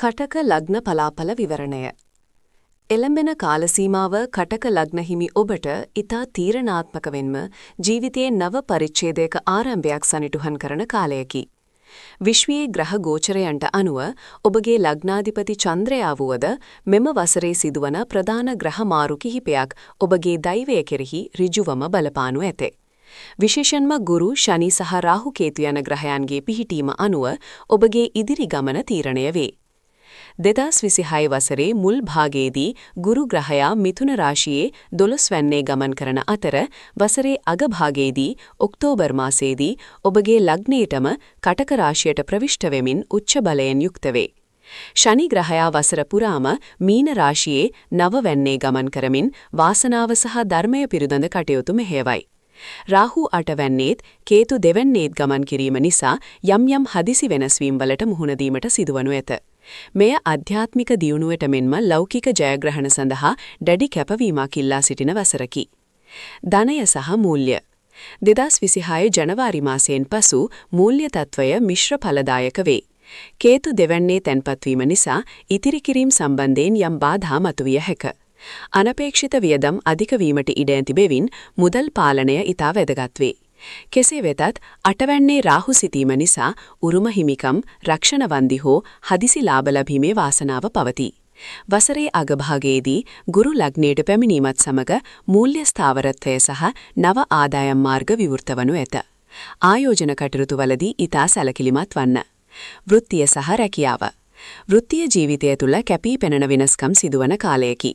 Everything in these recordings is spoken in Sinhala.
කටක ලග්න පලාපල විවරණය. එළඹෙන කාලසීමාව කටක ලග්න හිමි ඔබට ඉතා තීරණාත්මක වෙන්ම ජීවිතයේ නව පරිච්ඡේදයක ආරම්භයක් සනිටුහන් කරන කාලයකි. විශ්වයේ ග්‍රහ ගෝචරයන්ට අනුව ඔබගේ ලග්නාධිපති චන්ද්‍රයා වුවද මෙම වසරේ සිදුවන ප්‍රධාන ග්‍රහ මාරු කිහිපයක් ඔබගේ දෛවය කෙරෙහි ඍජුවම බලපානු ඇත. විශේෂයෙන්ම ගුරු, ශනි සහ රාහු කේතු යන ග්‍රහයන්ගේ පිහිටීම අනුව ඔබගේ ඉදිරි ගමන තීරණය වේ. 2026 වසරේ මුල් භාගයේදී ගුරු ග්‍රහයා මිථුන රාශියේ 12 වැන්නේ ගමන් කරන අතර වසරේ අග භාගයේදී ඔක්තෝබර් මාසයේදී ඔබගේ ලග්නයටම කටක රාශියට ප්‍රවිෂ්ඨ වෙමින් උච්ච බලයෙන් යුක්ත වේ. ශනි ග්‍රහයා වසර පුරාම මීන රාශියේ 9 වැන්නේ ගමන් කරමින් වාසනාව සහ ධර්මය පිරිදඳ කටයුතු මෙහෙයවයි. රාහු 8 වැන්නේත් කේතු 2 වැන්නේත් ගමන් කිරීම නිසා යම් හදිසි වෙනස්වීම් වලට මුහුණ දීමට සිදුවනු ඇත. මෙය ආධ්‍යාත්මික දියුණුවට මෙන්ම ලෞකික ජයග්‍රහණ සඳහා දැඩි කැපවීමක් ඉල්ලා සිටින වසරකි. ධනය සහ මූල්‍ය 2026 ජනවාරි මාසයෙන් පසු මූල්‍ය තත්වය මිශ්‍ර ඵලදායක වේ. කේතු 2 වැන්නේ තැන්පත් වීම නිසා ඉතිරි කිරීම සම්බන්ධයෙන් යම් බාධා මතුවිය හැක. අනපේක්ෂිත වියදම් අධික වීමට ඉඩ ඇති බැවින් මුදල් පාලනය ඉතා වැදගත් වේ. කෙසේ වෙතත් 8 වැන්නේ රාහු සිටීම නිසා උරුම හිමිකම්, රක්ෂණ වන්දි හෝ හදිසි ලාභ ලැබීමේ වාසනාව පවතී. වසරේ අගභාගයේදී ගුරු ලග්නයට පැමිණීමත් සමග මූල්‍ය ස්ථාවරත්වය සහ නව ආදායම් මාර්ග විවෘත වනු ඇත. ආයෝජන කටයුතුවලදී ඉතා සැලකිලිමත් වන්න. වෘත්තීය සහ රැකියාව වෘත්තීය ජීවිතය තුළ කැපී පෙනෙන වෙනස්කම් සිදුවන කාලයකි.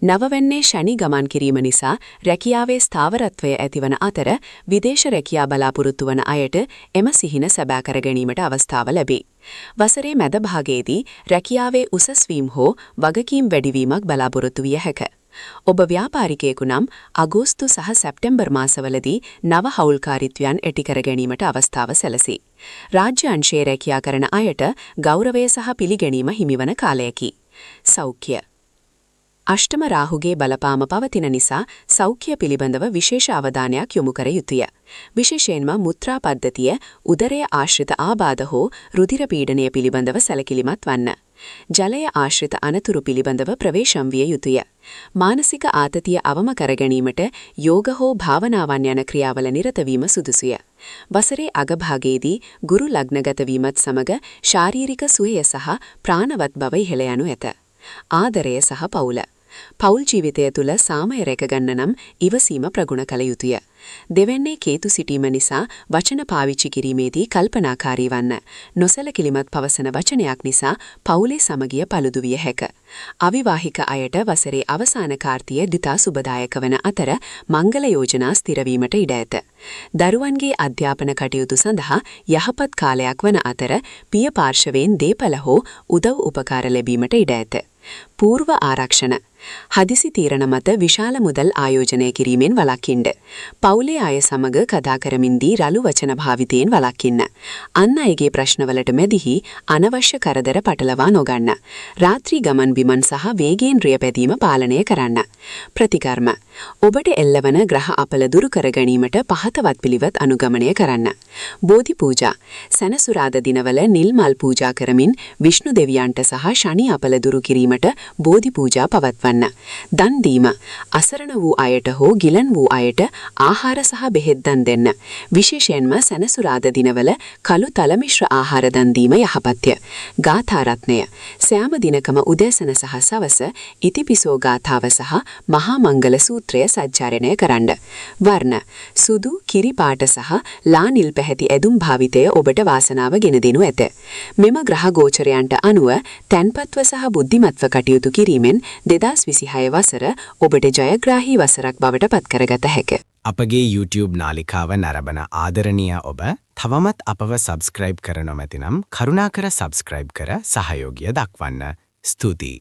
නවවැන්නේ ශනි ගමන් කිරීම නිසා රැකියාවේ ස්ථාවරත්වය ඇතිවන අතර විදේශ රැකියා බලාපොරොත්තු වන අයට එම සිහින සැබෑ කර ගැනීමට අවස්ථාව ලැබේ. වසරේ මැද භාගයේදී රැකියාවේ උසස් වීම හෝ වගකීම් වැඩිවීමක් බලාපොරොත්තු විය හැක. ඔබ ව්‍යාපාරිකයෙකු නම් අගෝස්තු සහ සැප්තැම්බර් මාසවලදී නව හවුල්කාරීත්වයන් ඇති කර ගැනීමට අවස්ථාව සැලසී. රාජ්‍ය අංශයේ රැකියා කරන අයට ගෞරවය සහ පිළිගැනීම හිමිවන කාලයකි. සෞඛ්‍ය අෂ්ටම රාහුගේ බලපාම පවතින නිසා සෞඛ්‍ය පිළිබඳව විශේෂ අවධානයක් යොමු කර යුතුය. විශේෂයෙන්ම මුත්‍රා පද්ධතිය, උදරය ආශ්‍රිත ආබාධ හෝ රුධිර පීඩනය පිළිබඳව සැලකිලිමත් වන්න. ජලය ආශ්‍රිත අනතුරු පිළිබඳව ප්‍රවේශම් විය යුතුය. මානසික ආතතිය අවම කර ගැනීමට යෝග හෝ භාවනාවන් යන ක්‍රියාවල නිරත වීම සුදුසුය. වසරේ අගභාගයේදී ගුරු ලග්නගත වීමත් සමග ශාරීරික සුවය සහ ප්‍රාණවත් බව ඉහළ යනු ඇත. ආදරය සහ පවුල පෞල් ජීවිතය තුළ සාමය රැකගන්න නම් ඉවසීම ප්‍රගුණ කළ යුතුය. දෙවැන්නේ කේතු සිටීම නිසා වචන පාවිච්චි කිරීමේදී කල්පනාකාරී වන්න. නොසැලකිලිමත් පවසන වචනයක් නිසා පවුලේ සමගිය පළුදු විය හැක. අවිවාහික අයට වසරේ අවසාන කාර්තිය දිතා සුබදායක වන අතර මංගල යෝජනා ස්ථිරවීමට ඉඩ ඇත. දරුවන්ගේ අධ්‍යාපන කටයුතු සඳහා යහපත් කාලයක් වන අතර පිය පාර්ශවයෙන් දේපල හෝ උදව් උපකාර ලැබීමට ඉඩ ඇත. පූර්ව ආරක්ෂණ හදිසි තීරණ මත විශාල මුදල් ආයෝජනය කිරීමෙන් වළකින්න. පවුලේ අය සමග කතා කරමින්දී රළු වචන භාවිතයෙන් වළකින්න. අන් අයගේ ප්‍රශ්නවලට මැදිහි අනවශ්‍ය කරදර පටලවා නොගන්න. රාත්‍රී ගමන් බිමන් සහ වේගයෙන් පැදීම පාලනය කරන්න. ප්‍රතිකර්ම ඔබට එල්ලවන ග්‍රහ අපල දුරු කර ගැනීමට පහතවත් පිළිවෙත් අනුගමනය කරන්න. බෝධි පූජා සෙනසුරාදා දිනවල නිල් මල් පූජා කරමින් විෂ්ණු දෙවියන්ට සහ ශනි අපල දුරු කිරීමට බෝධි පූජා පවත්වන්න. දන් දීම අසරණ වූ අයට හෝ ගිලන් වූ අයට ආහාර සහ බෙහෙත් දන් දෙන්න. විශේෂයෙන්ම සෙනසුරාදා දිනවල කළු තල මිශ්‍ර ආහාර දන් දීම යහපත්ය. ගාථා රත්නය සෑම දිනකම උදෑසන සහ සවස ඉතිපිසෝ ගාථාව සහ මහා මංගල සූත්‍රය සජ්ජායනය කරන්න. වර්ණ සුදු, කිරි පාට සහ ලා නිල් පැහැති ඇඳුම් භාවිතය ඔබට වාසනාව ගෙන දෙනු ඇත. මෙම ග්‍රහ ගෝචරයන්ට අනුව තැන්පත්ව සහ බුද්ධිමත්ව කටයුතු කිරීමෙන් 2026 වසර ඔබට ජයග්‍රාහී වසරක් බවට පත් කරගත හැක. අපගේ YouTube නාලිකාව නරඹන ආදරණීය ඔබ තවමත් අපව සබ්ස්ක්‍රයිබ් කර නොමැතිනම් කරුණාකර සබ්ස්ක්‍රයිබ් කර සහයෝගය දක්වන්න. ස්තුතියි.